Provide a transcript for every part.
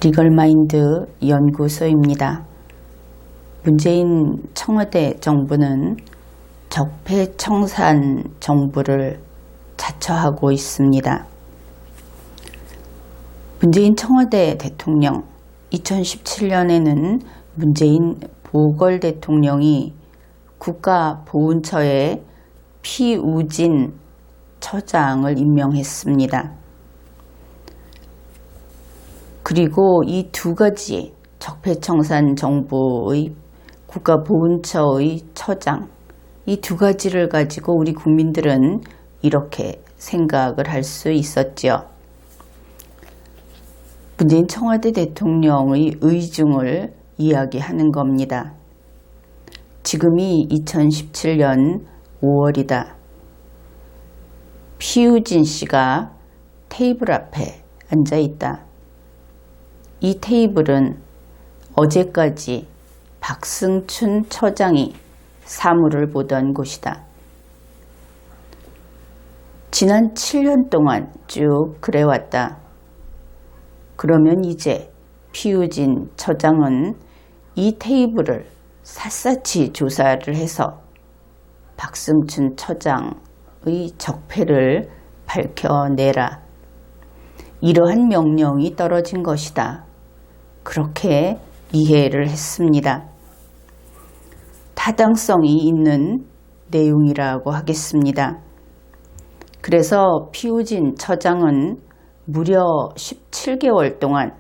리걸마인드 연구소입니다. 문재인 청와대 정부는 적폐청산 정부를 자처하고 있습니다. 문재인 청와대 대통령 2017년에는 문재인 보궐 대통령이 국가보훈처에 피우진 처장을 임명했습니다. 그리고 이 두 가지 적폐청산 정부의 국가보훈처의 처장, 이 두 가지를 가지고 우리 국민들은 이렇게 생각을 할 수 있었지요. 문재인 청와대 대통령의 의중을 이야기하는 겁니다. 지금이 2017년 5월이다. 피우진 씨가 테이블 앞에 앉아 있다. 이 테이블은 어제까지 박승춘 처장이 사무를 보던 곳이다. 지난 7년 동안 쭉 그래왔다. 그러면 이제 피우진 처장은 이 테이블을 샅샅이 조사를 해서 박승춘 처장의 적폐를 밝혀내라. 이러한 명령이 떨어진 것이다. 그렇게 이해를 했습니다. 타당성이 있는 내용이라고 하겠습니다. 그래서 피우진 처장은 무려 17개월 동안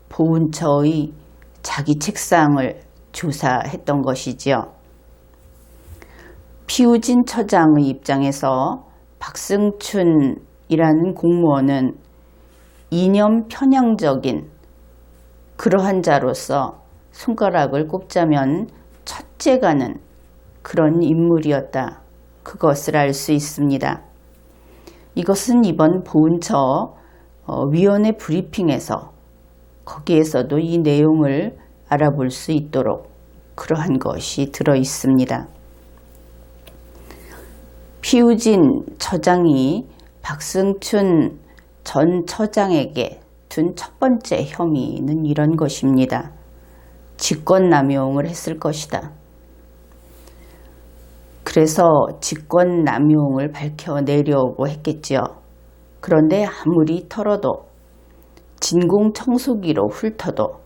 보훈처의 자기 책상을 조사했던 것이지요. 피우진 처장의 입장에서 박승춘이라는 공무원은 이념 편향적인 그러한 자로서 손가락을 꼽자면 첫째가는 그런 인물이었다. 그것을 알 수 있습니다. 이것은 이번 보훈처 위원회 브리핑에서 거기에서도 이 내용을 알아볼 수 있도록 그러한 것이 들어 있습니다. 피우진 처장이 박승춘 전 처장에게 둔 첫 번째 혐의는 이런 것입니다. 직권남용을 했을 것이다. 그래서 직권남용을 밝혀내려고 했겠지요. 그런데 아무리 털어도 진공청소기로 훑어도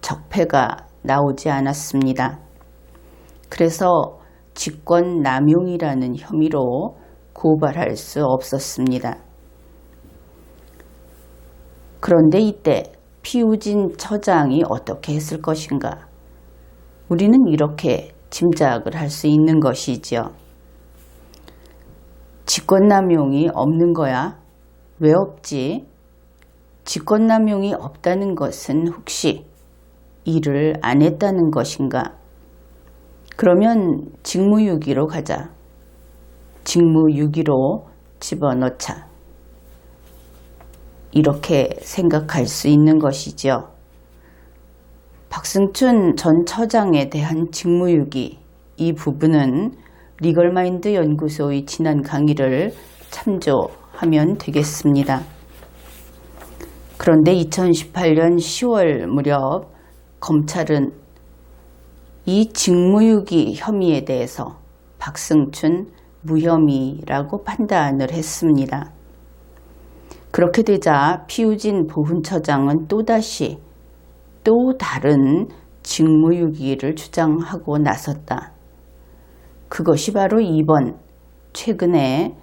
적폐가 나오지 않았습니다. 그래서 직권남용이라는 혐의로 고발할 수 없었습니다. 그런데 이때 피우진 처장이 어떻게 했을 것인가? 우리는 이렇게 짐작을 할 수 있는 것이지요. 직권남용이 없는 거야? 왜 없지? 직권남용이 없다는 것은 혹시 일을 안 했다는 것인가? 그러면 직무유기로 가자. 직무유기로 집어넣자. 이렇게 생각할 수 있는 것이죠. 박승춘 전 처장에 대한 직무유기, 이 부분은 리걸마인드 연구소의 지난 강의를 참조하면 되겠습니다. 그런데 2018년 10월 무렵 검찰은 이 직무유기 혐의에 대해서 박승춘 무혐의라고 판단을 했습니다. 그렇게 되자 피우진 보훈처장은 또다시 또 다른 직무유기를 주장하고 나섰다. 그것이 바로 이번 최근에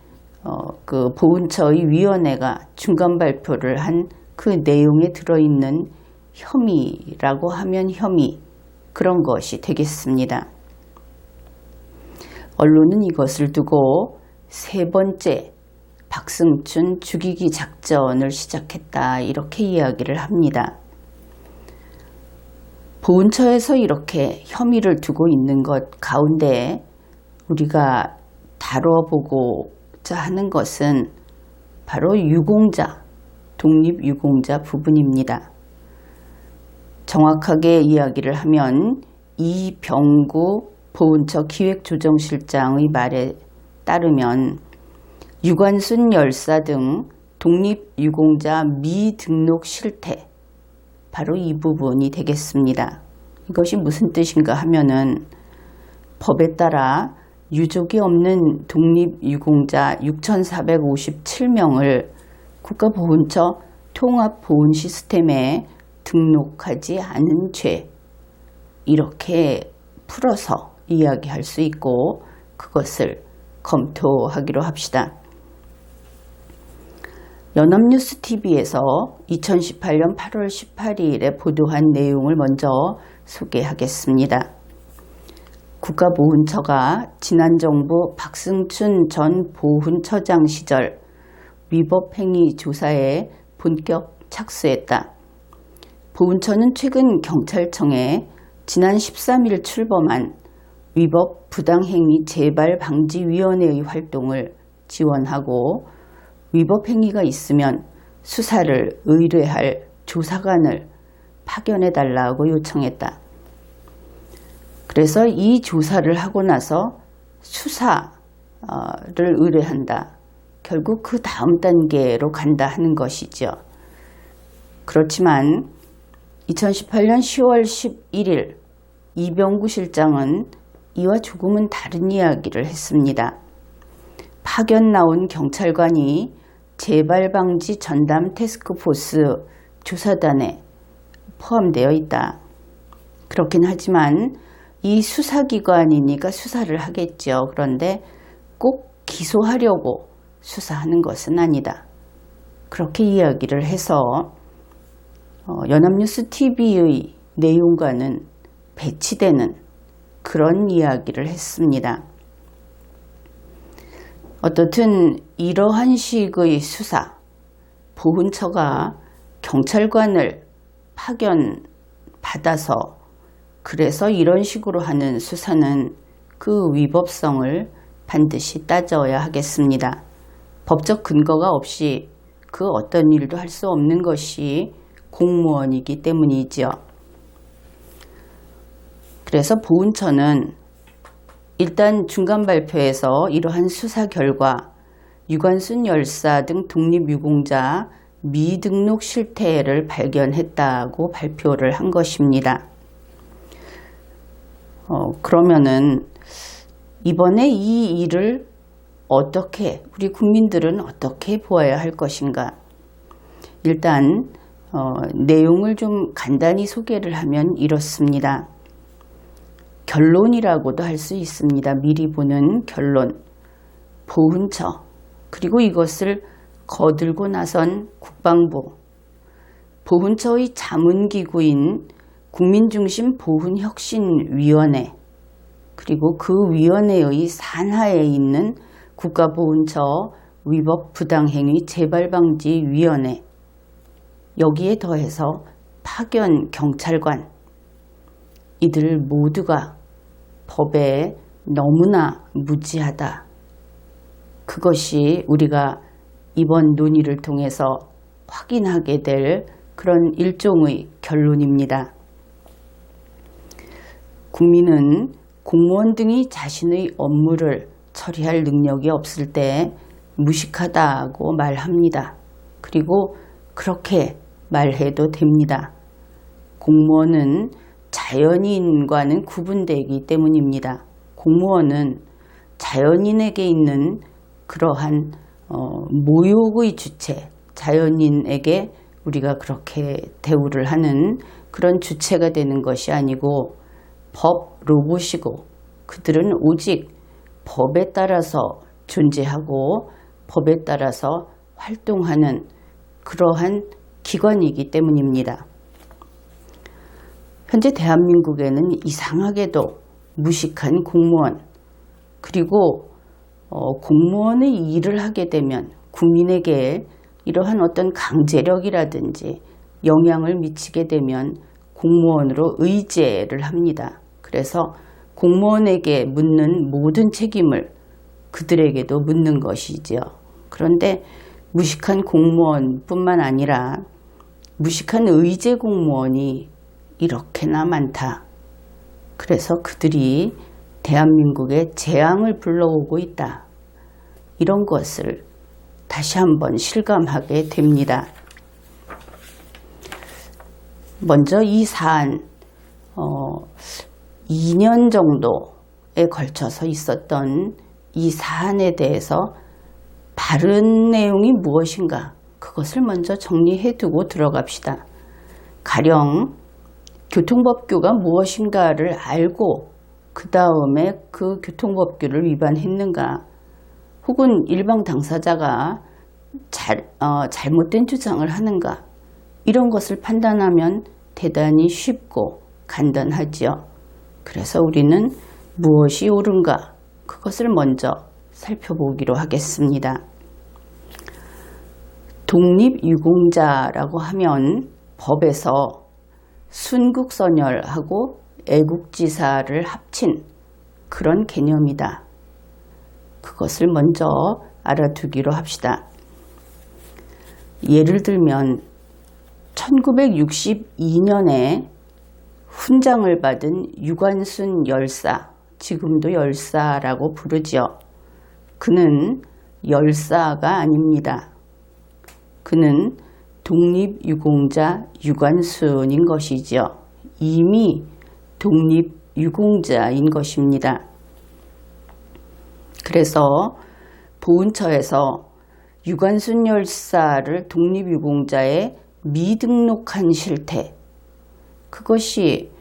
그 보훈처의 위원회가 중간 발표를 한 그 내용에 들어있는 혐의라고 하면 혐의, 그런 것이 되겠습니다. 언론은 이것을 두고 세 번째 박승춘 죽이기 작전을 시작했다, 이렇게 이야기를 합니다. 보훈처에서 이렇게 혐의를 두고 있는 것 가운데 우리가 다뤄보고자 하는 것은 바로 유공자, 독립유공자 부분입니다. 정확하게 이야기를 하면 이병구 보훈처 기획조정실장의 말에 따르면 유관순 열사 등 독립유공자 미등록 실태, 바로 이 부분이 되겠습니다. 이것이 무슨 뜻인가 하면은 법에 따라 유족이 없는 독립유공자 6,457명을 국가보훈처 통합보훈 시스템에 등록하지 않은 죄, 이렇게 풀어서 이야기할 수 있고 그것을 검토하기로 합시다. 연합뉴스TV에서 2018년 8월 18일에 보도한 내용을 먼저 소개하겠습니다. 국가보훈처가 지난 정부 박승춘 전 보훈처장 시절 위법행위 조사에 본격 착수했다. 보훈처는 최근 경찰청에 지난 13일 출범한 위법 부당행위 재발방지위원회의 활동을 지원하고 위법행위가 있으면 수사를 의뢰할 조사관을 파견해달라고 요청했다. 그래서 이 조사를 하고 나서 수사를 의뢰한다. 결국 그 다음 단계로 간다 하는 것이죠. 그렇지만 2018년 10월 11일 이병구 실장은 이와 조금은 다른 이야기를 했습니다. 파견 나온 경찰관이 재발방지 전담 태스크포스 조사단에 포함되어 있다. 그렇긴 하지만 이 수사기관이니까 수사를 하겠죠. 그런데 꼭 기소하려고 수사하는 것은 아니다. 그렇게 이야기를 해서 연합뉴스TV의 내용과는 배치되는 그런 이야기를 했습니다. 어떻든 이러한 식의 수사, 보훈처가 경찰관을 파견받아서 그래서 이런 식으로 하는 수사는 그 위법성을 반드시 따져야 하겠습니다. 법적 근거가 없이 그 어떤 일도 할 수 없는 것이 공무원이기 때문이죠. 그래서 보훈처는 일단 중간 발표에서 이러한 수사 결과 유관순 열사 등 독립유공자 미등록 실태를 발견했다고 발표를 한 것입니다. 그러면은 이번에 이 일을 어떻게 우리 국민들은 어떻게 보아야 할 것인가? 일단 내용을 좀 간단히 소개를 하면 이렇습니다. 결론이라고도 할 수 있습니다. 미리 보는 결론. 보훈처 그리고 이것을 거들고 나선 국방부, 보훈처의 자문기구인 국민중심 보훈혁신위원회, 그리고 그 위원회의 산하에 있는 국가보훈처 위법부당행위 재발방지위원회, 여기에 더해서 파견 경찰관, 이들 모두가 법에 너무나 무지하다. 그것이 우리가 이번 논의를 통해서 확인하게 될 그런 일종의 결론입니다. 국민은 공무원 등이 자신의 업무를 처리할 능력이 없을 때 무식하다고 말합니다. 그리고 그렇게 말해도 됩니다. 공무원은 자연인과는 구분되기 때문입니다. 공무원은 자연인에게 있는 그러한 모욕의 주체, 자연인에게 우리가 그렇게 대우를 하는 그런 주체가 되는 것이 아니고 법 로봇이고 그들은 오직 법에 따라서 존재하고 법에 따라서 활동하는 그러한 기관이기 때문입니다. 현재 대한민국에는 이상하게도 무식한 공무원, 그리고 공무원의 일을 하게 되면 국민에게 이러한 어떤 강제력이라든지 영향을 미치게 되면 공무원으로 의제를 합니다. 그래서 공무원에게 묻는 모든 책임을 그들에게도 묻는 것이지요. 그런데 무식한 공무원뿐만 아니라 무식한 의제 공무원이 이렇게나 많다. 그래서 그들이 대한민국에 재앙을 불러오고 있다. 이런 것을 다시 한번 실감하게 됩니다. 먼저 이 사안 2년 정도에 걸쳐서 있었던 이 사안에 대해서 바른 내용이 무엇인가, 그것을 먼저 정리해 두고 들어갑시다. 가령 교통법규가 무엇인가를 알고 그 다음에 그 교통법규를 위반했는가, 혹은 일방 당사자가 잘못된 주장을 하는가, 이런 것을 판단하면 대단히 쉽고 간단하지요. 그래서 우리는 무엇이 옳은가, 그것을 먼저 살펴보기로 하겠습니다. 독립유공자라고 하면 법에서 순국선열하고 애국지사를 합친 그런 개념이다. 그것을 먼저 알아두기로 합시다. 예를 들면 1962년에 훈장을 받은 유관순 열사, 지금도 열사라고 부르지요. 그는 열사가 아닙니다. 그는 독립유공자 유관순인 것이지요. 이미 독립유공자인 것입니다. 그래서 보훈처에서 유관순 열사를 독립유공자에 미등록한 실태, 그것이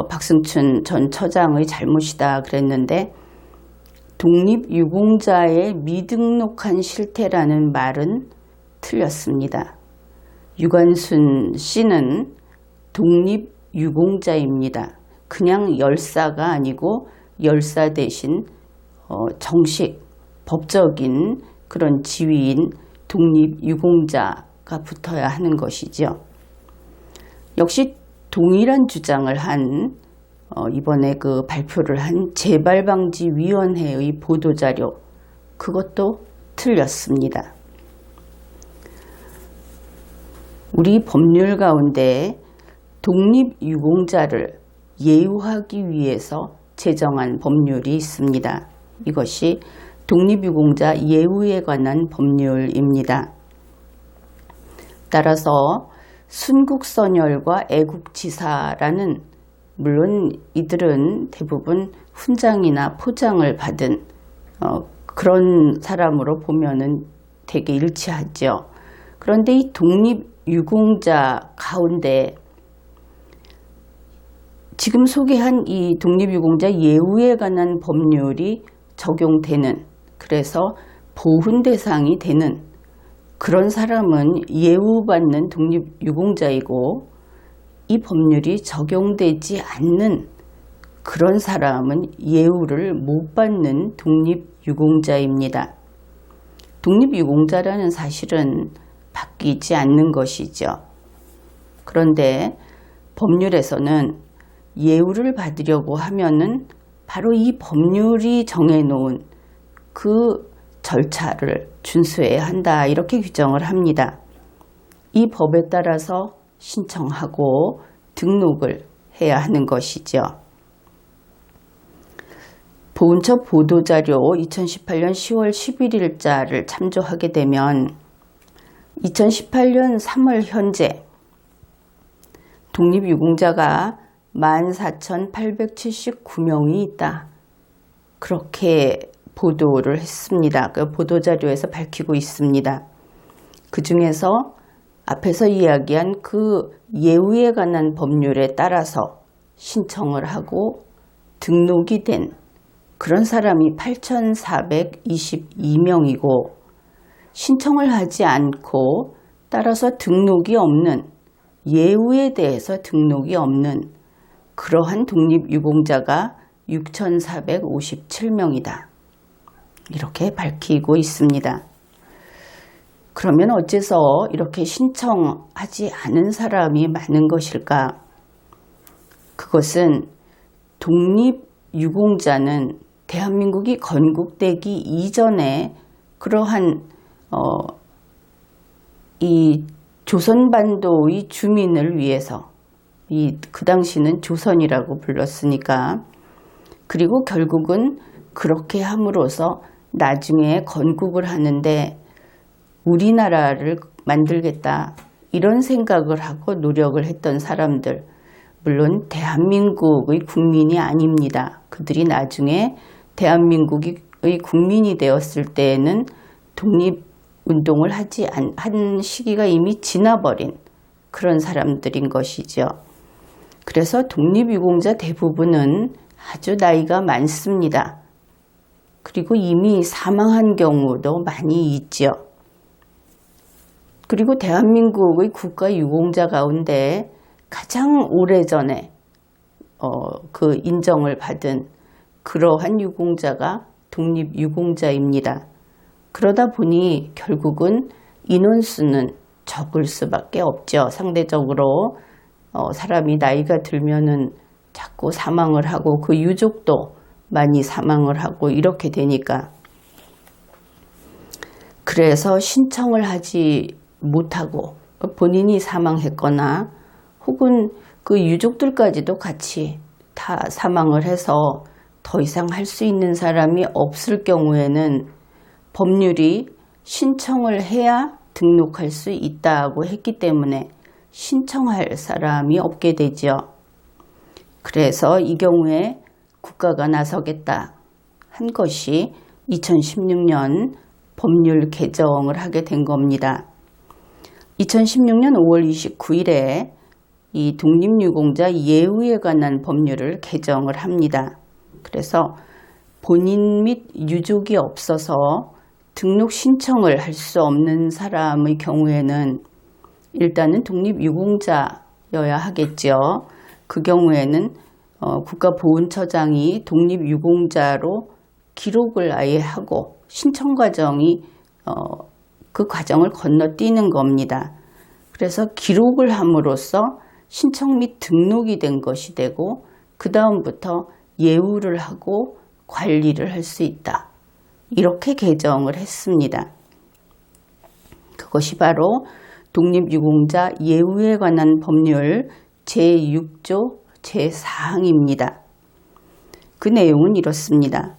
박승춘 전 처장의 잘못이다 그랬는데, 독립유공자에 미등록한 실태라는 말은 틀렸습니다. 유관순 씨는 독립유공자입니다. 그냥 열사가 아니고 열사 대신 정식 법적인 그런 지위인 독립유공자가 붙어야 하는 것이죠. 역시 동일한 주장을 한 이번에 그 발표를 한 재발방지위원회의 보도자료, 그것도 틀렸습니다. 우리 법률 가운데 독립유공자를 예우하기 위해서 제정한 법률이 있습니다. 이것이 독립유공자 예우에 관한 법률입니다. 따라서 순국선열과 애국지사라는, 물론 이들은 대부분 훈장이나 포장을 받은 그런 사람으로 보면은 되게 일치하죠. 그런데 이 독립유공자 가운데 지금 소개한 이 독립유공자 예우에 관한 법률이 적용되는, 그래서 보훈 대상이 되는 그런 사람은 예우받는 독립유공자이고, 이 법률이 적용되지 않는 그런 사람은 예우를 못 받는 독립유공자입니다. 독립유공자라는 사실은 바뀌지 않는 것이죠. 그런데 법률에서는 예우를 받으려고 하면은 바로 이 법률이 정해놓은 그 절차를 준수해야 한다, 이렇게 규정을 합니다. 이 법에 따라서 신청하고 등록을 해야 하는 것이죠. 보훈처 보도자료 2018년 10월 11일자를 참조하게 되면 2018년 3월 현재 독립유공자가 14,879명이 있다, 그렇게 보도를 했습니다. 그 보도자료에서 밝히고 있습니다. 그 중에서 앞에서 이야기한 그 예우에 관한 법률에 따라서 신청을 하고 등록이 된 그런 사람이 8,422명이고, 신청을 하지 않고 따라서 등록이 없는, 예우에 대해서 등록이 없는 그러한 독립유공자가 6,457명이다. 이렇게 밝히고 있습니다. 그러면 어째서 이렇게 신청하지 않은 사람이 많은 것일까? 그것은 독립유공자는 대한민국이 건국되기 이전에 그러한 이 조선반도의 주민을 위해서, 그 당시는 조선이라고 불렀으니까, 그리고 결국은 그렇게 함으로써 나중에 건국을 하는데 우리나라를 만들겠다, 이런 생각을 하고 노력을 했던 사람들, 물론 대한민국의 국민이 아닙니다. 그들이 나중에 대한민국의 국민이 되었을 때에는 독립운동을 한 시기가 이미 지나버린 그런 사람들인 것이죠. 그래서 독립유공자 대부분은 아주 나이가 많습니다. 그리고 이미 사망한 경우도 많이 있죠. 그리고 대한민국의 국가유공자 가운데 가장 오래전에 그 인정을 받은 그러한 유공자가 독립유공자입니다. 그러다 보니 결국은 인원수는 적을 수밖에 없죠. 상대적으로 사람이 나이가 들면은 자꾸 사망을 하고 그 유족도 많이 사망을 하고 이렇게 되니까, 그래서 신청을 하지 못하고 본인이 사망했거나 혹은 그 유족들까지도 같이 다 사망을 해서 더 이상 할 수 있는 사람이 없을 경우에는 법률이 신청을 해야 등록할 수 있다고 했기 때문에 신청할 사람이 없게 되죠. 그래서 이 경우에 국가가 나서겠다 한 것이 2016년 법률 개정을 하게 된 겁니다. 2016년 5월 29일에 이 독립유공자 예우에 관한 법률을 개정을 합니다. 그래서 본인 및 유족이 없어서 등록 신청을 할 수 없는 사람의 경우에는 일단은 독립유공자여야 하겠죠. 그 경우에는 국가보훈처장이 독립유공자로 기록을 아예 하고 신청 과정이 그 과정을 건너뛰는 겁니다. 그래서 기록을 함으로써 신청 및 등록이 된 것이 되고 그 다음부터 예우를 하고 관리를 할 수 있다. 이렇게 개정을 했습니다. 그것이 바로 독립유공자 예우에 관한 법률 제6조 제4항입니다. 그 내용은 이렇습니다.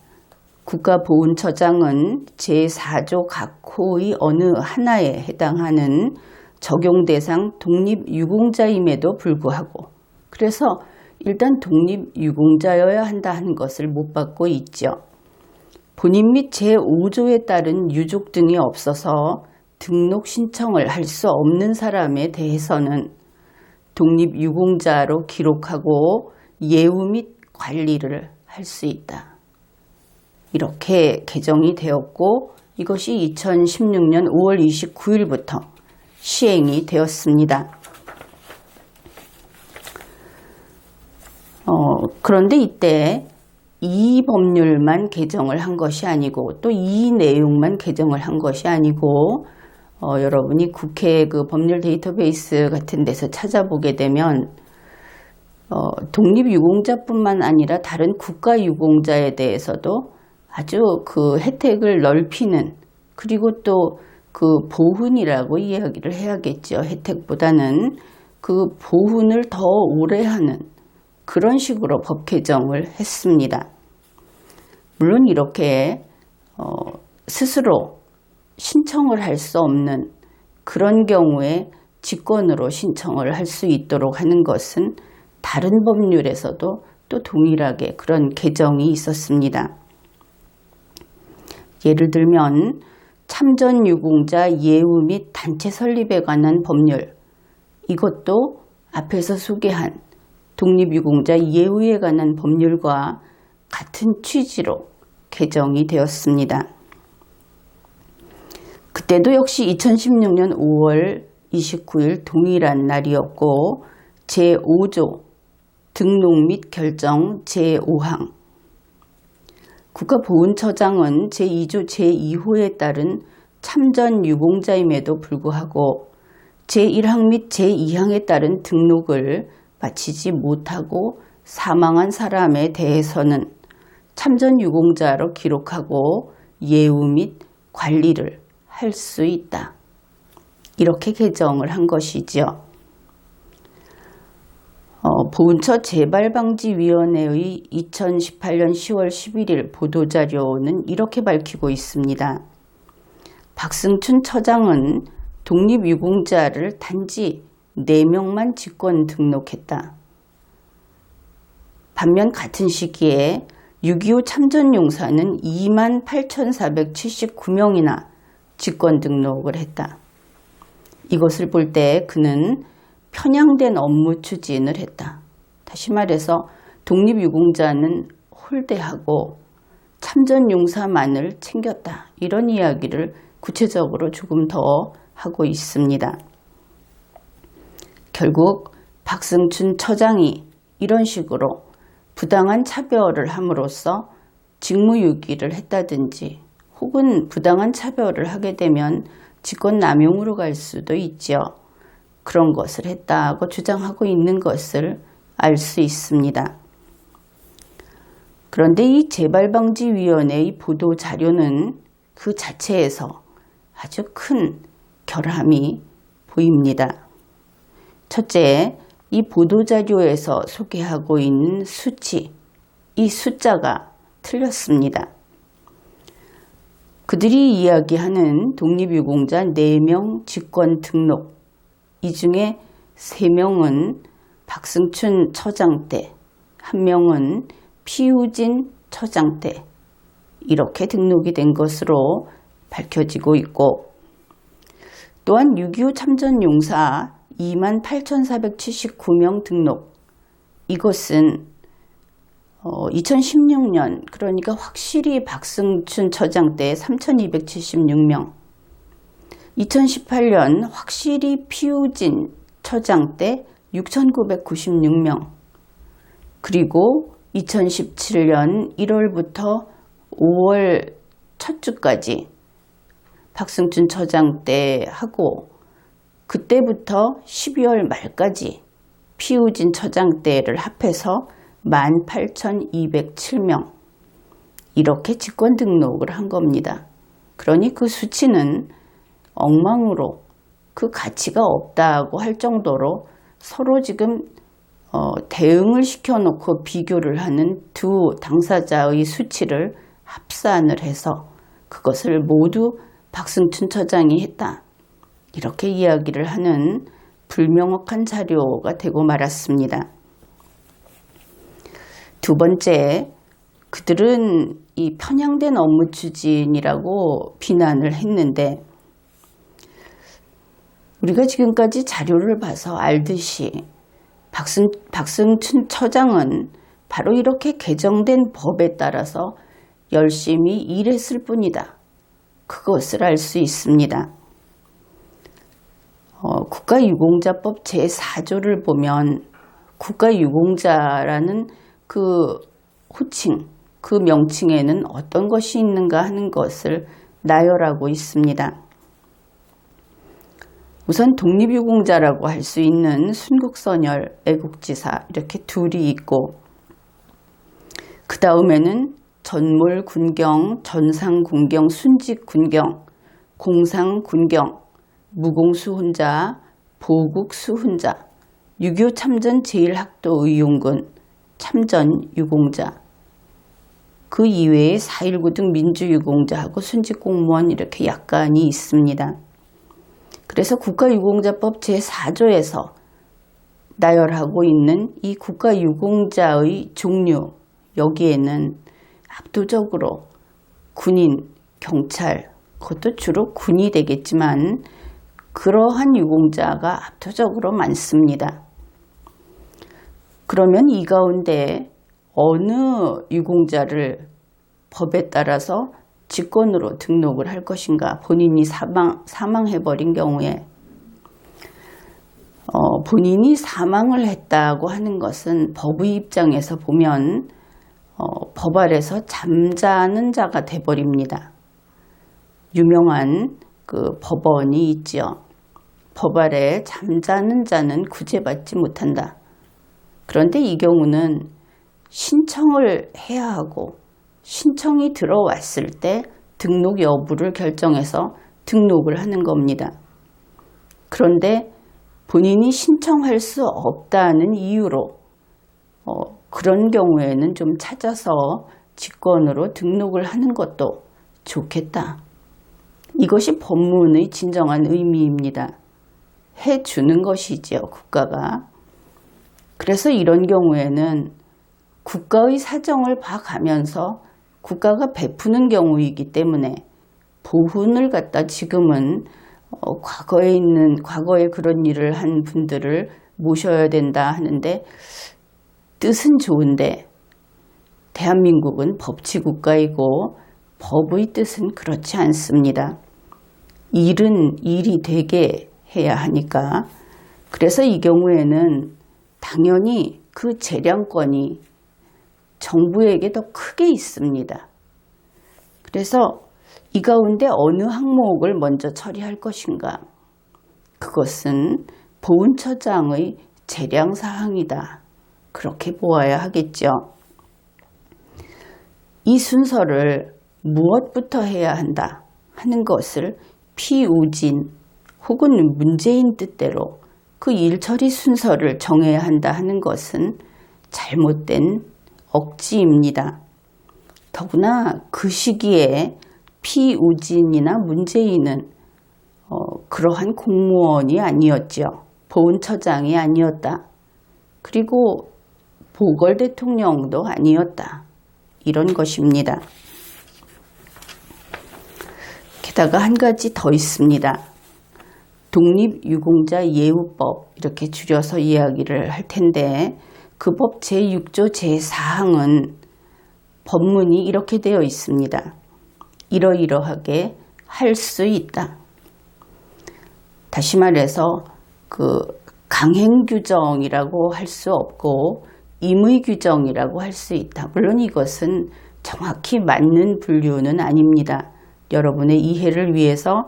국가보훈처장은 제4조 각 호의 어느 하나에 해당하는 적용 대상 독립유공자임에도 불구하고, 그래서 일단 독립유공자여야 한다는 것을 못 받고 있죠. 본인 및 제5조에 따른 유족 등이 없어서 등록 신청을 할 수 없는 사람에 대해서는 독립유공자로 기록하고 예우 및 관리를 할 수 있다. 이렇게 개정이 되었고 이것이 2016년 5월 29일부터 시행이 되었습니다. 그런데 이때 이 법률만 개정을 한 것이 아니고 또 이 내용만 개정을 한 것이 아니고 여러분이 국회 그 법률 데이터베이스 같은 데서 찾아보게 되면 독립유공자뿐만 아니라 다른 국가유공자에 대해서도 아주 그 혜택을 넓히는, 그리고 또 그 보훈이라고 이야기를 해야겠죠. 혜택보다는 그 보훈을 더 오래 하는 그런 식으로 법 개정을 했습니다. 물론 이렇게 스스로 신청을 할 수 없는 그런 경우에 직권으로 신청을 할 수 있도록 하는 것은 다른 법률에서도 또 동일하게 그런 개정이 있었습니다. 예를 들면 참전유공자 예우 및 단체 설립에 관한 법률, 이것도 앞에서 소개한 독립유공자 예우에 관한 법률과 같은 취지로 개정이 되었습니다. 그때도 역시 2016년 5월 29일 동일한 날이었고 제5조 등록 및 결정 제5항, 국가보훈처장은 제2조 제2호에 따른 참전유공자임에도 불구하고 제1항 및 제2항에 따른 등록을 마치지 못하고 사망한 사람에 대해서는 참전유공자로 기록하고 예우 및 관리를 할 수 있다. 이렇게 개정을 한 것이죠. 보훈처 재발방지위원회의 2018년 10월 11일 보도자료는 이렇게 밝히고 있습니다. 박승춘 처장은 독립유공자를 단지 4명만 직권 등록했다. 반면 같은 시기에 6.25 참전용사는 28,479명이나 직권 등록을 했다. 이것을 볼 때 그는 편향된 업무 추진을 했다. 다시 말해서 독립유공자는 홀대하고 참전용사만을 챙겼다. 이런 이야기를 구체적으로 조금 더 하고 있습니다. 결국 박승춘 처장이 이런 식으로 부당한 차별을 함으로써 직무유기를 했다든지 혹은 부당한 차별을 하게 되면 직권남용으로 갈 수도 있죠. 그런 것을 했다고 주장하고 있는 것을 알 수 있습니다. 그런데 이 재발방지위원회의 보도자료는 그 자체에서 아주 큰 결함이 보입니다. 첫째, 이 보도자료에서 소개하고 있는 수치, 이 숫자가 틀렸습니다. 그들이 이야기하는 독립유공자 4명 직권 등록, 이 중에 3명은 박승춘 처장 때, 1명은 피우진 처장 때 이렇게 등록이 된 것으로 밝혀지고 있고, 또한 6.25 참전용사 28,479명 등록, 이것은 2016년, 그러니까 확실히 박승춘 처장 때 3,276명, 2018년 확실히 피우진 처장 때 6,996명, 그리고 2017년 1월부터 5월 첫 주까지 박승춘 처장 때 하고, 그때부터 12월 말까지 피우진 처장 때를 합해서 18,207명, 이렇게 직권 등록을 한 겁니다. 그러니 그 수치는 엉망으로 그 가치가 없다고 할 정도로 서로 지금 대응을 시켜놓고 비교를 하는 두 당사자의 수치를 합산을 해서 그것을 모두 박승춘 처장이 했다, 이렇게 이야기를 하는 불명확한 자료가 되고 말았습니다. 두 번째, 그들은 이 편향된 업무 추진이라고 비난을 했는데, 우리가 지금까지 자료를 봐서 알듯이 박승춘 처장은 바로 이렇게 개정된 법에 따라서 열심히 일했을 뿐이다, 그것을 알 수 있습니다. 국가유공자법 제4조를 보면 국가유공자라는 그 호칭, 그 명칭에는 어떤 것이 있는가 하는 것을 나열하고 있습니다. 우선 독립유공자라고 할 수 있는 순국선열, 애국지사 이렇게 둘이 있고, 그 다음에는 전몰군경, 전상군경, 순직군경, 공상군경, 무공수훈자, 보국수훈자, 6.25 참전 제1학도의용군, 참전유공자, 그 이외에 4.19 등 민주유공자하고 순직공무원 이렇게 약간이 있습니다. 그래서 국가유공자법 제4조에서 나열하고 있는 이 국가유공자의 종류, 여기에는 압도적으로 군인, 경찰, 그것도 주로 군이 되겠지만 그러한 유공자가 압도적으로 많습니다. 그러면 이 가운데 어느 유공자를 법에 따라서 직권으로 등록을 할 것인가, 본인이 사망해버린 경우에 본인이 사망을 했다고 하는 것은 법의 입장에서 보면 법 아래서 잠자는 자가 돼버립니다. 유명한 그 법원이 있죠. 법 아래 잠자는 자는 구제받지 못한다. 그런데 이 경우는 신청을 해야 하고, 신청이 들어왔을 때 등록 여부를 결정해서 등록을 하는 겁니다. 그런데 본인이 신청할 수 없다는 이유로 그런 경우에는 좀 찾아서 직권으로 등록을 하는 것도 좋겠다. 이것이 법문의 진정한 의미입니다. 해주는 것이지요, 국가가. 그래서 이런 경우에는 국가의 사정을 봐가면서 국가가 베푸는 경우이기 때문에 보훈을 갖다 지금은 과거에 그런 일을 한 분들을 모셔야 된다 하는데, 뜻은 좋은데 대한민국은 법치국가이고 법의 뜻은 그렇지 않습니다. 일은 일이 되게 해야 하니까. 그래서 이 경우에는 당연히 그 재량권이 정부에게 더 크게 있습니다. 그래서 이 가운데 어느 항목을 먼저 처리할 것인가? 그것은 보훈처장의 재량사항이다. 그렇게 보아야 하겠죠. 이 순서를 무엇부터 해야 한다 하는 것을 피우진 혹은 문재인 뜻대로 그 일처리 순서를 정해야 한다 하는 것은 잘못된 억지입니다. 더구나 그 시기에 피우진이나 문재인은 그러한 공무원이 아니었죠. 보훈처장이 아니었다. 그리고 보궐 대통령도 아니었다. 이런 것입니다. 게다가 한 가지 더 있습니다. 독립유공자 예우법, 이렇게 줄여서 이야기를 할 텐데, 그 법 제6조 제4항은 법문이 이렇게 되어 있습니다. 이러이러하게 할 수 있다. 다시 말해서 강행규정이라고 할 수 없고 임의규정이라고 할 수 있다. 물론 이것은 정확히 맞는 분류는 아닙니다. 여러분의 이해를 위해서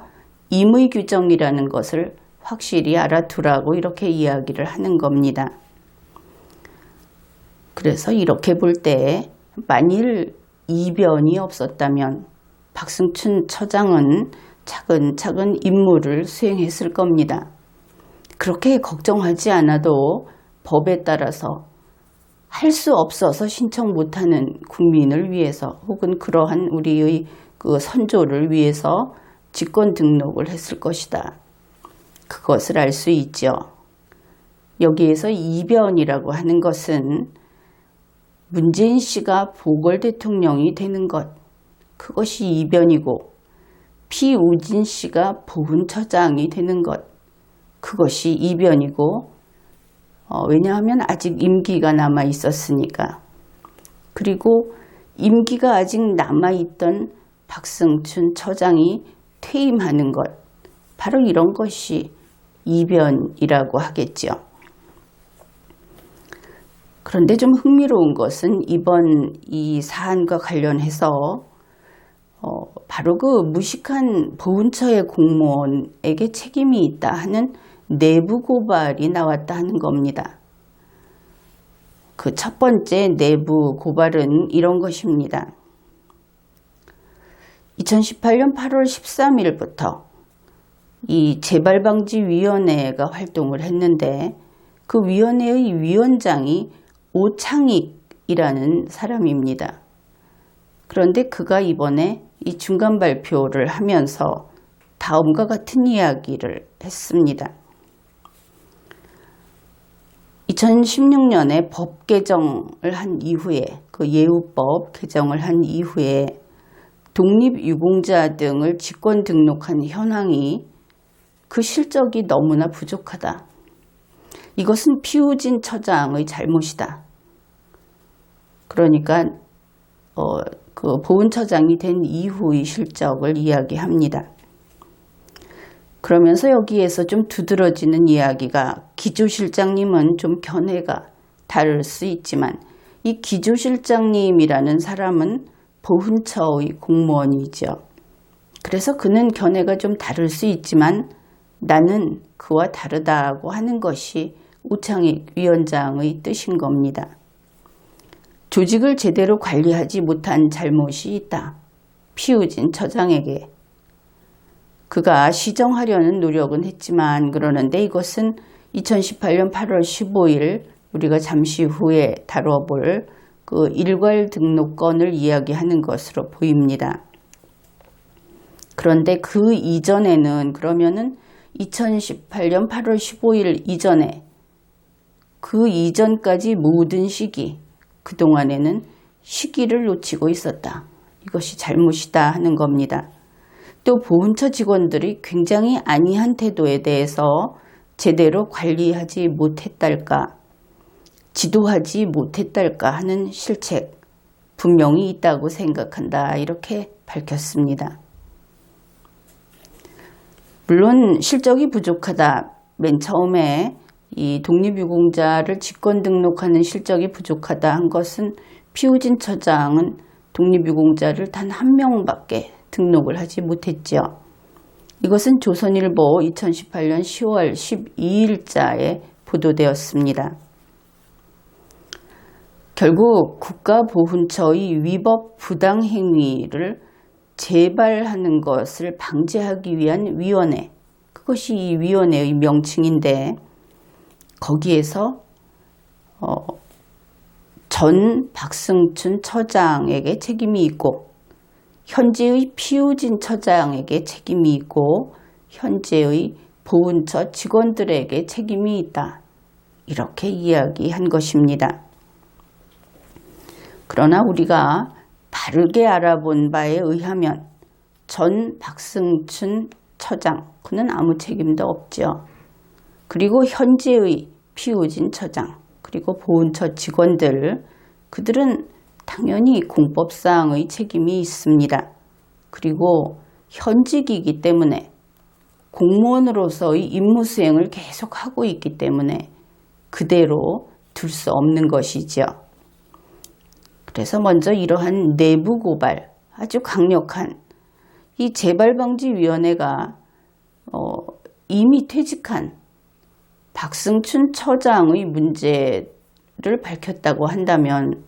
임의규정이라는 것을 확실히 알아두라고 이렇게 이야기를 하는 겁니다. 그래서 이렇게 볼 때 만일 이변이 없었다면 박승춘 처장은 차근차근 임무를 수행했을 겁니다. 그렇게 걱정하지 않아도 법에 따라서 할 수 없어서 신청 못하는 국민을 위해서 혹은 그러한 우리의 그 선조를 위해서 직권 등록을 했을 것이다. 그것을 알 수 있죠. 여기에서 이변이라고 하는 것은 문재인 씨가 보궐 대통령이 되는 것, 그것이 이변이고 피우진 씨가 보훈처장이 되는 것, 그것이 이변이고, 왜냐하면 아직 임기가 남아 있었으니까. 그리고 임기가 아직 남아있던 박승춘 처장이 퇴임하는 것, 바로 이런 것이 이변이라고 하겠죠. 그런데 좀 흥미로운 것은 이번 이 사안과 관련해서 바로 그 무식한 보훈처의 공무원에게 책임이 있다 하는 내부 고발이 나왔다 하는 겁니다. 그 첫 번째 내부 고발은 이런 것입니다. 2018년 8월 13일부터 이 재발방지위원회가 활동을 했는데, 그 위원회의 위원장이 오창익이라는 사람입니다. 그런데 그가 이번에 이 중간 발표를 하면서 다음과 같은 이야기를 했습니다. 2016년에 법 개정을 한 이후에, 그 예우법 개정을 한 이후에 독립유공자 등을 직권 등록한 현황이 그 실적이 너무나 부족하다. 이것은 피우진 처장의 잘못이다. 그러니까 그 보훈처장이 된 이후의 실적을 이야기합니다. 그러면서 여기에서 좀 두드러지는 이야기가, 기조실장님은 좀 견해가 다를 수 있지만 이 기조실장님이라는 사람은 보훈처의 공무원이죠. 그래서 그는 견해가 좀 다를 수 있지만 나는 그와 다르다고 하는 것이 오창익 위원장의 뜻인 겁니다. 조직을 제대로 관리하지 못한 잘못이 있다. 피우진 처장에게. 그가 시정하려는 노력은 했지만, 그러는데 이것은 2018년 8월 15일 우리가 잠시 후에 다뤄볼 그 일괄 등록권을 이야기하는 것으로 보입니다. 그런데 그 이전에는 그러면은 2018년 8월 15일 이전에 그 이전까지 모든 시기, 그동안에는 시기를 놓치고 있었다. 이것이 잘못이다 하는 겁니다. 또 보훈처 직원들이 굉장히 안이한 태도에 대해서 제대로 관리하지 못했달까, 지도하지 못했달까 하는 실책 분명히 있다고 생각한다. 이렇게 밝혔습니다. 물론 실적이 부족하다. 맨 처음에 이 독립유공자를 직권 등록하는 실적이 부족하다 한 것은 피우진 처장은 독립유공자를 단 한 명밖에 등록을 하지 못했죠. 이것은 조선일보 2018년 10월 12일자에 보도되었습니다. 결국 국가보훈처의 위법 부당행위를 재발하는 것을 방지하기 위한 위원회, 그것이 이 위원회의 명칭인데 거기에서 전 박승춘 처장에게 책임이 있고 현재의 피우진 처장에게 책임이 있고 현재의 보훈처 직원들에게 책임이 있다. 이렇게 이야기한 것입니다. 그러나 우리가 바르게 알아본 바에 의하면 전 박승춘 처장, 그는 아무 책임도 없죠. 그리고 현재의 피우진 처장, 그리고 보훈처 직원들, 그들은 당연히 공법상의 책임이 있습니다. 그리고 현직이기 때문에 공무원으로서의 임무 수행을 계속하고 있기 때문에 그대로 둘 수 없는 것이죠. 그래서 먼저 이러한 내부 고발, 아주 강력한 이 재발방지위원회가 이미 퇴직한 박승춘 처장의 문제를 밝혔다고 한다면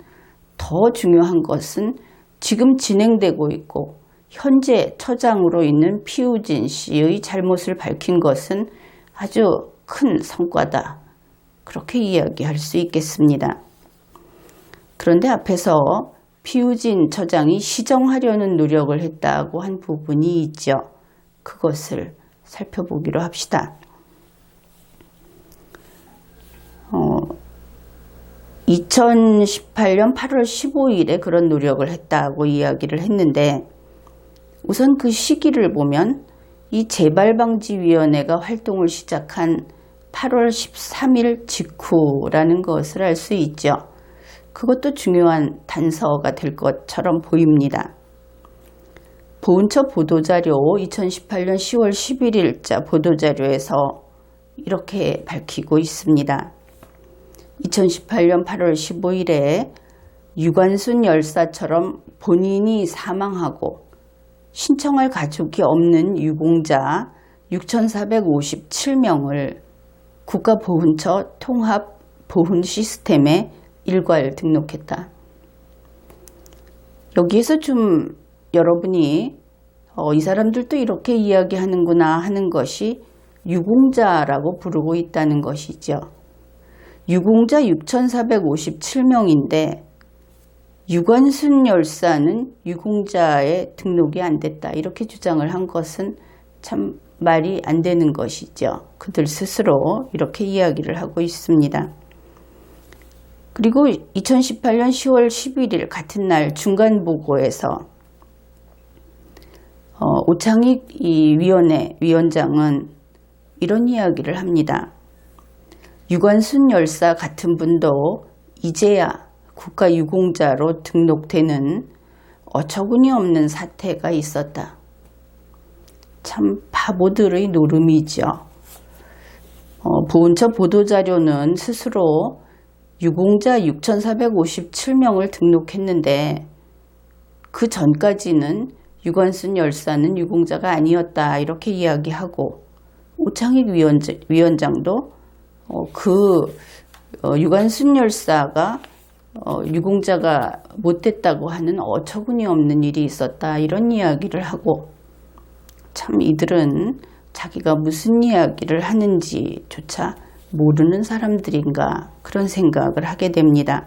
더 중요한 것은 지금 진행되고 있고 현재 처장으로 있는 피우진 씨의 잘못을 밝힌 것은 아주 큰 성과다. 그렇게 이야기할 수 있겠습니다. 그런데 앞에서 피우진 처장이 시정하려는 노력을 했다고 한 부분이 있죠. 그것을 살펴보기로 합시다. 2018년 8월 15일에 그런 노력을 했다고 이야기를 했는데 우선 그 시기를 보면 이 재발방지위원회가 활동을 시작한 8월 13일 직후라는 것을 알 수 있죠. 그것도 중요한 단서가 될 것처럼 보입니다. 보훈처 보도자료 2018년 10월 11일자 보도자료에서 이렇게 밝히고 있습니다. 2018년 8월 15일에 유관순 열사처럼 본인이 사망하고 신청할 가족이 없는 유공자 6,457명을 국가보훈처 통합보훈 시스템에 일괄 등록했다. 여기에서 좀 여러분이 이 사람들도 이렇게 이야기하는구나 하는 것이 유공자라고 부르고 있다는 것이죠. 유공자 6,457명인데 유관순 열사는 유공자에 등록이 안 됐다. 이렇게 주장을 한 것은 참 말이 안 되는 것이죠. 그들 스스로 이렇게 이야기를 하고 있습니다. 그리고 2018년 10월 11일 같은 날 중간보고에서 오창익 이 위원회 위원장은 이런 이야기를 합니다. 유관순 열사 같은 분도 이제야 국가유공자로 등록되는 어처구니 없는 사태가 있었다. 참 바보들의 노름이죠. 보훈처 보도자료는 스스로 유공자 6,457명을 등록했는데 그 전까지는 유관순 열사는 유공자가 아니었다 이렇게 이야기하고 오창익 위원장도 유관순 열사가 유공자가 못됐다고 하는 어처구니 없는 일이 있었다 이런 이야기를 하고 참 이들은 자기가 무슨 이야기를 하는지조차 모르는 사람들인가 그런 생각을 하게 됩니다.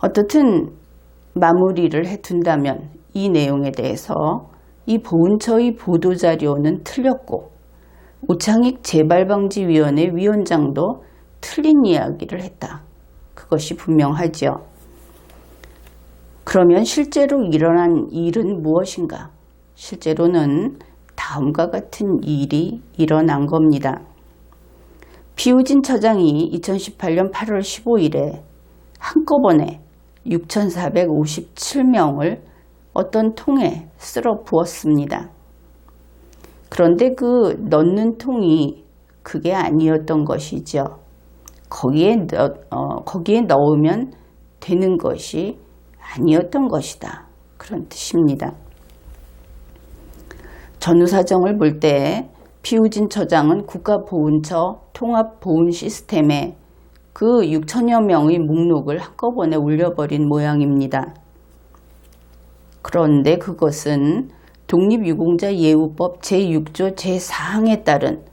어떻든 마무리를 해둔다면 이 내용에 대해서 이 보훈처의 보도자료는 틀렸고 오창익 재발방지위원회 위원장도 틀린 이야기를 했다. 그것이 분명하죠. 그러면 실제로 일어난 일은 무엇인가? 실제로는 다음과 같은 일이 일어난 겁니다. 피우진 처장이 2018년 8월 15일에 한꺼번에 6,457명을 어떤 통에 쓸어 부었습니다. 그런데 그 넣는 통이 그게 아니었던 것이죠. 거기에 넣으면 되는 것이 아니었던 것이다. 그런 뜻입니다. 전후 사정을 볼 때 피우진 처장은 국가보훈처 통합보훈 시스템에 그 6천여 명의 목록을 한꺼번에 올려버린 모양입니다. 그런데 그것은 독립유공자예우법 제6조 제4항에 따른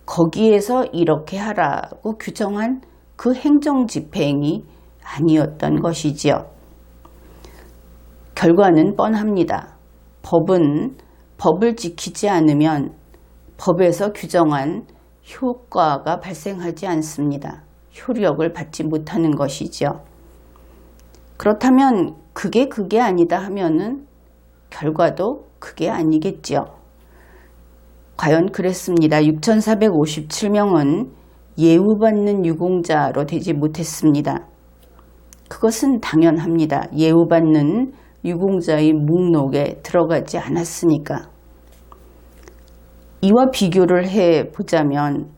거기에서 이렇게 하라고 규정한 그 행정집행이 아니었던 것이지요. 결과는 뻔합니다. 법을 지키지 않으면 법에서 규정한 효과가 발생하지 않습니다. 효력을 받지 못하는 것이죠. 그렇다면 그게 아니다 하면은 결과도 그게 아니겠죠. 과연 그랬습니다. 6,457명은 예우받는 유공자로 되지 못했습니다. 그것은 당연합니다. 예우받는 유공자의 목록에 들어가지 않았으니까. 이와 비교를 해보자면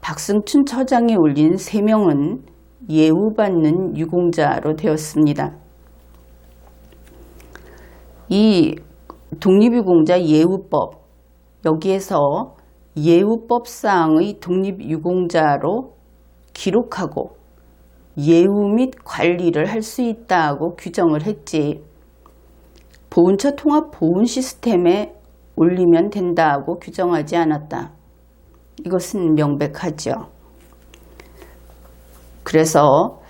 박승춘 처장이 올린 3명은 예우받는 유공자로 되었습니다. 이 독립유공자 예우법, 여기에서 예우법상의 독립유공자로 기록하고 예우 및 관리를 할 수 있다고 규정을 했지, 보훈처 통합보훈 시스템에 올리면 된다고 규정하지 않았다. 이것은 명백하죠. 그래서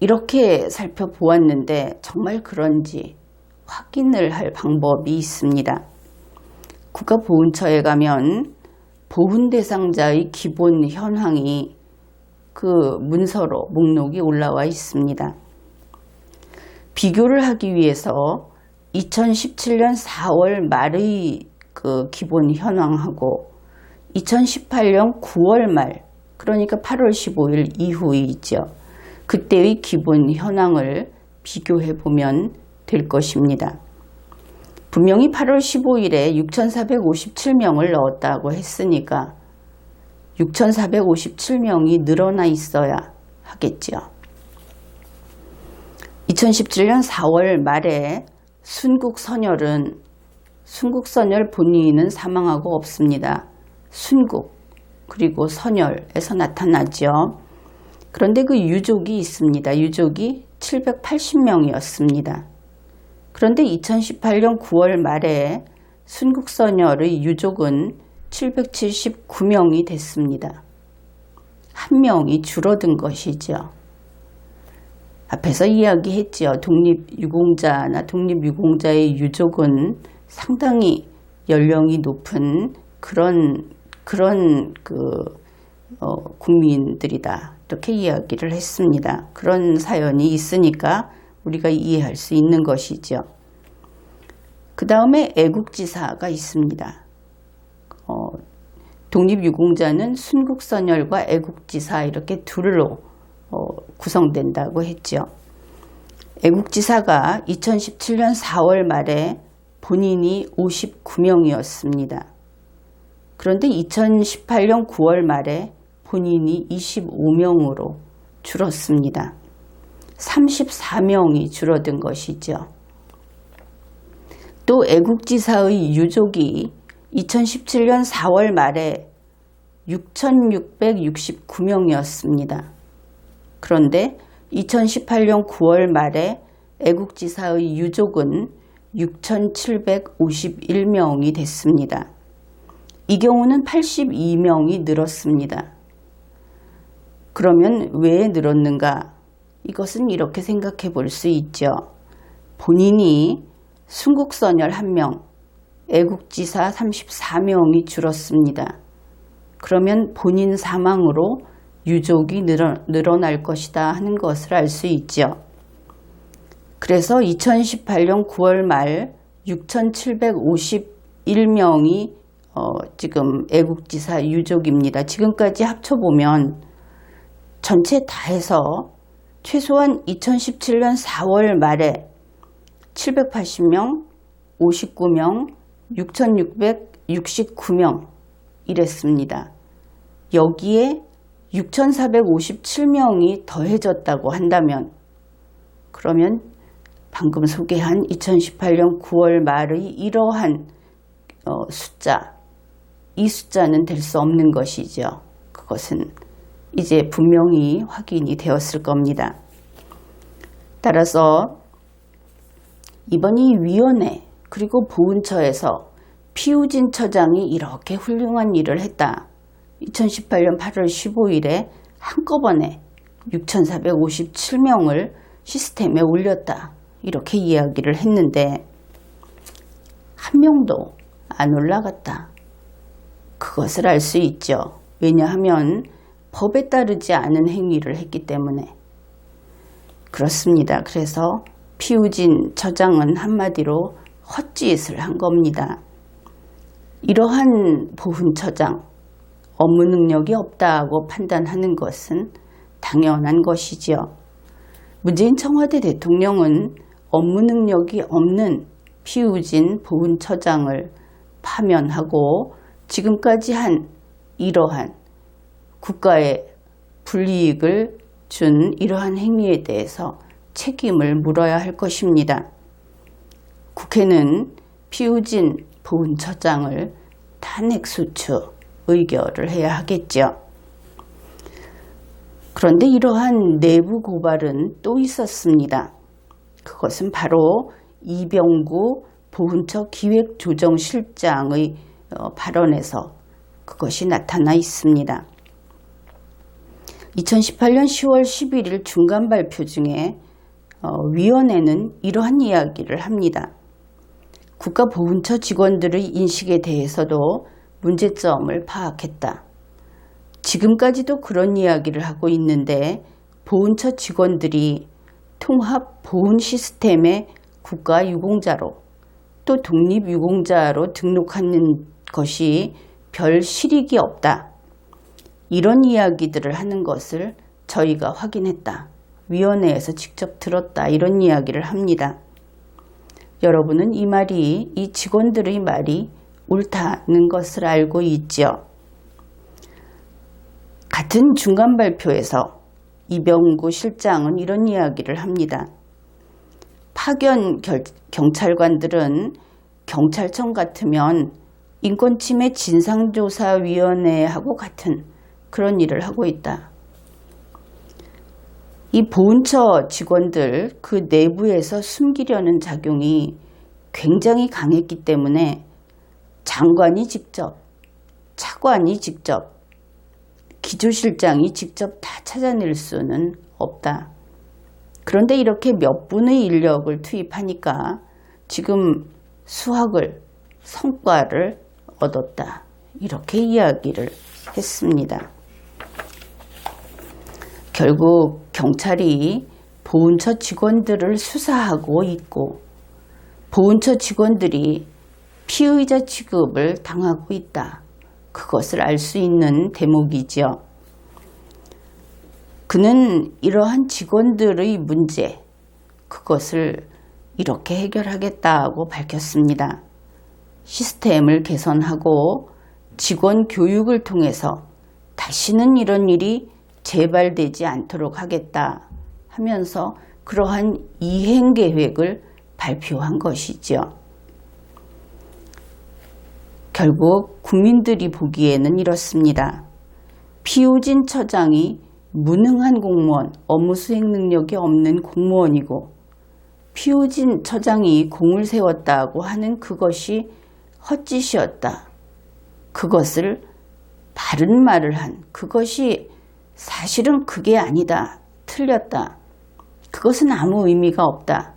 이렇게 살펴보았는데 정말 그런지 확인을 할 방법이 있습니다. 국가보훈처에 가면 보훈 대상자의 기본 현황이 그 문서로 목록이 올라와 있습니다. 비교를 하기 위해서 2017년 4월 말의 그 기본 현황하고 2018년 9월 말, 그러니까 8월 15일 이후이죠. 그때의 기본 현황을 비교해 보면 될 것입니다. 분명히 8월 15일에 6,457명을 넣었다고 했으니까 6,457명이 늘어나 있어야 하겠죠. 2017년 4월 말에 순국선열 본인은 사망하고 없습니다. 순국 그리고 선열에서 나타나죠. 그런데 그 유족이 있습니다. 유족이 780명이었습니다. 그런데 2018년 9월 말에 순국선열의 유족은 779명이 됐습니다. 한 명이 줄어든 것이죠. 앞에서 이야기했죠. 독립유공자나 독립유공자의 유족은 상당히 연령이 높은 그런 국민들이다. 이렇게 이야기를 했습니다. 그런 사연이 있으니까 우리가 이해할 수 있는 것이죠. 그 다음에 애국지사가 있습니다. 독립유공자는 순국선열과 애국지사 이렇게 둘로 구성된다고 했죠. 애국지사가 2017년 4월 말에 본인이 59명이었습니다. 그런데 2018년 9월 말에 본인이 25명으로 줄었습니다. 34명이 줄어든 것이죠. 또 애국지사의 유족이 2017년 4월 말에 6,669명이었습니다. 그런데 2018년 9월 말에 애국지사의 유족은 6,751명이 됐습니다. 이 경우는 82명이 늘었습니다. 그러면 왜 늘었는가? 이것은 이렇게 생각해 볼 수 있죠. 본인이 순국선열 1명, 애국지사 34명이 줄었습니다. 그러면 본인 사망으로 유족이 늘어날 것이다 하는 것을 알 수 있죠. 그래서 2018년 9월 말 6,751명이 지금 애국지사 유족입니다. 지금까지 합쳐보면 전체 다 해서 최소한 2017년 4월 말에 780명, 59명, 6,669명 이랬습니다. 여기에 6,457명이 더해졌다고 한다면 그러면 방금 소개한 2018년 9월 말의 이러한 숫자, 이 숫자는 될 수 없는 것이죠. 그것은 이제 분명히 확인이 되었을 겁니다. 따라서 이번 이 위원회 그리고 보훈처에서 피우진 처장이 이렇게 훌륭한 일을 했다. 2018년 8월 15일에 한꺼번에 6,457명을 시스템에 올렸다. 이렇게 이야기를 했는데 한 명도 안 올라갔다. 그것을 알 수 있죠. 왜냐하면 법에 따르지 않은 행위를 했기 때문에 그렇습니다. 그래서 피우진 처장은 한마디로 헛짓을 한 겁니다. 이러한 보훈처장 업무 능력이 없다고 판단하는 것은 당연한 것이지요. 문재인 청와대 대통령은 업무 능력이 없는 피우진 보훈처장을 파면하고 지금까지 한 이러한 국가에 불이익을 준 이러한 행위에 대해서 책임을 물어야 할 것입니다. 국회는 피우진 보훈처장을 탄핵소추 의결을 해야 하겠죠. 그런데 이러한 내부 고발은 또 있었습니다. 그것은 바로 이병구 보훈처 기획조정실장의 발언에서 그것이 나타나 있습니다. 2018년 10월 11일 중간 발표 중에 위원회는 이러한 이야기를 합니다. 국가보훈처 직원들의 인식에 대해서도 문제점을 파악했다. 지금까지도 그런 이야기를 하고 있는데 보훈처 직원들이 통합보훈 시스템의 국가유공자로 또 독립유공자로 등록하는 것이 별 실익이 없다. 이런 이야기들을 하는 것을 저희가 확인했다. 위원회에서 직접 들었다. 이런 이야기를 합니다. 여러분은 이 말이, 이 직원들의 말이 옳다는 것을 알고 있죠. 같은 중간 발표에서 이병구 실장은 이런 이야기를 합니다. 파견 경찰관들은 경찰청 같으면 인권침해 진상조사위원회하고 같은 그런 일을 하고 있다. 이 보훈처 직원들 그 내부에서 숨기려는 작용이 굉장히 강했기 때문에 장관이 직접, 차관이 직접, 기조실장이 직접 다 찾아낼 수는 없다. 그런데 이렇게 몇 분의 인력을 투입하니까 지금 성과를 얻었다. 이렇게 이야기를 했습니다. 결국 경찰이 보훈처 직원들을 수사하고 있고 보훈처 직원들이 피의자 취급을 당하고 있다. 그것을 알 수 있는 대목이죠. 그는 이러한 직원들의 문제, 그것을 이렇게 해결하겠다고 밝혔습니다. 시스템을 개선하고 직원 교육을 통해서 다시는 이런 일이 재발되지 않도록 하겠다 하면서 그러한 이행 계획을 발표한 것이죠. 결국 국민들이 보기에는 이렇습니다. 피우진 처장이 무능한 공무원, 업무 수행 능력이 없는 공무원이고 피우진 처장이 공을 세웠다고 하는 그것이 헛짓이었다. 그것을 바른 말을 한 그것이 사실은 그게 아니다. 틀렸다. 그것은 아무 의미가 없다.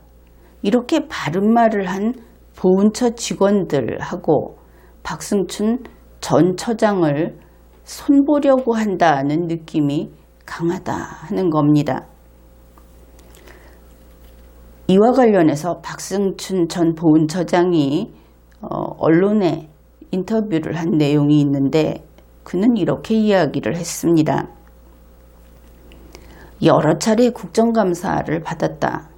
이렇게 바른 말을 한 보훈처 직원들하고 박승춘 전 처장을 손보려고 한다는 느낌이 강하다 하는 겁니다. 이와 관련해서 박승춘 전 보훈처장이 언론에 인터뷰를 한 내용이 있는데 그는 이렇게 이야기를 했습니다. 여러 차례 국정감사를 받았다.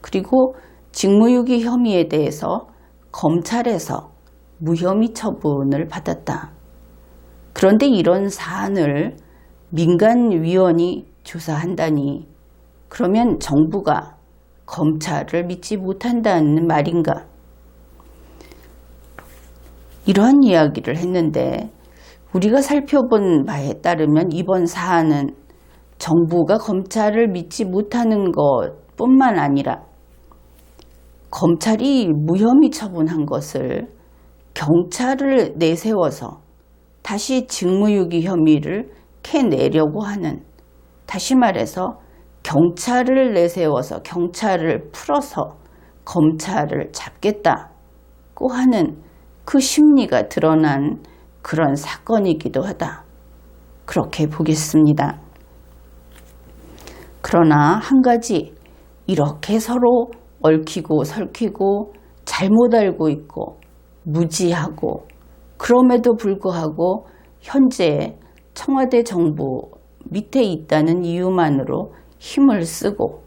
그리고 직무유기 혐의에 대해서 검찰에서 무혐의 처분을 받았다. 그런데 이런 사안을 민간위원이 조사한다니 그러면 정부가 검찰을 믿지 못한다는 말인가? 이러한 이야기를 했는데 우리가 살펴본 바에 따르면 이번 사안은 정부가 검찰을 믿지 못하는 것뿐만 아니라 검찰이 무혐의 처분한 것을 경찰을 내세워서 다시 직무유기 혐의를 캐내려고 하는, 다시 말해서 경찰을 내세워서 경찰을 풀어서 검찰을 잡겠다고 하는 그 심리가 드러난 그런 사건이기도 하다. 그렇게 보겠습니다. 그러나 한 가지, 이렇게 서로 얽히고 설키고 잘못 알고 있고 무지하고 그럼에도 불구하고 현재 청와대 정부 밑에 있다는 이유만으로 힘을 쓰고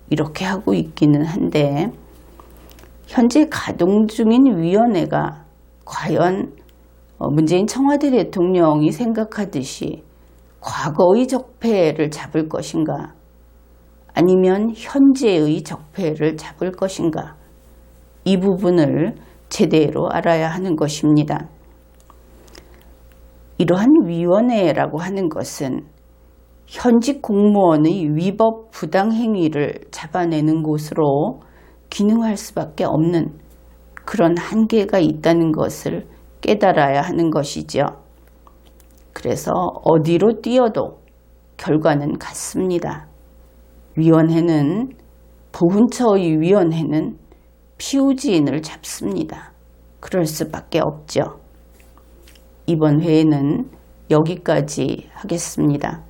이렇게 하고 있기는 한데 현재 가동 중인 위원회가 과연 문재인 청와대 대통령이 생각하듯이 과거의 적폐를 잡을 것인가 아니면 현재의 적폐를 잡을 것인가 이 부분을 제대로 알아야 하는 것입니다. 이러한 위원회라고 하는 것은 현직 공무원의 위법 부당행위를 잡아내는 곳으로 기능할 수밖에 없는 그런 한계가 있다는 것을 깨달아야 하는 것이죠. 그래서 어디로 뛰어도 결과는 같습니다. 위원회는, 보훈처의 위원회는 피우지인을 잡습니다. 그럴 수밖에 없죠. 이번 회에는 여기까지 하겠습니다.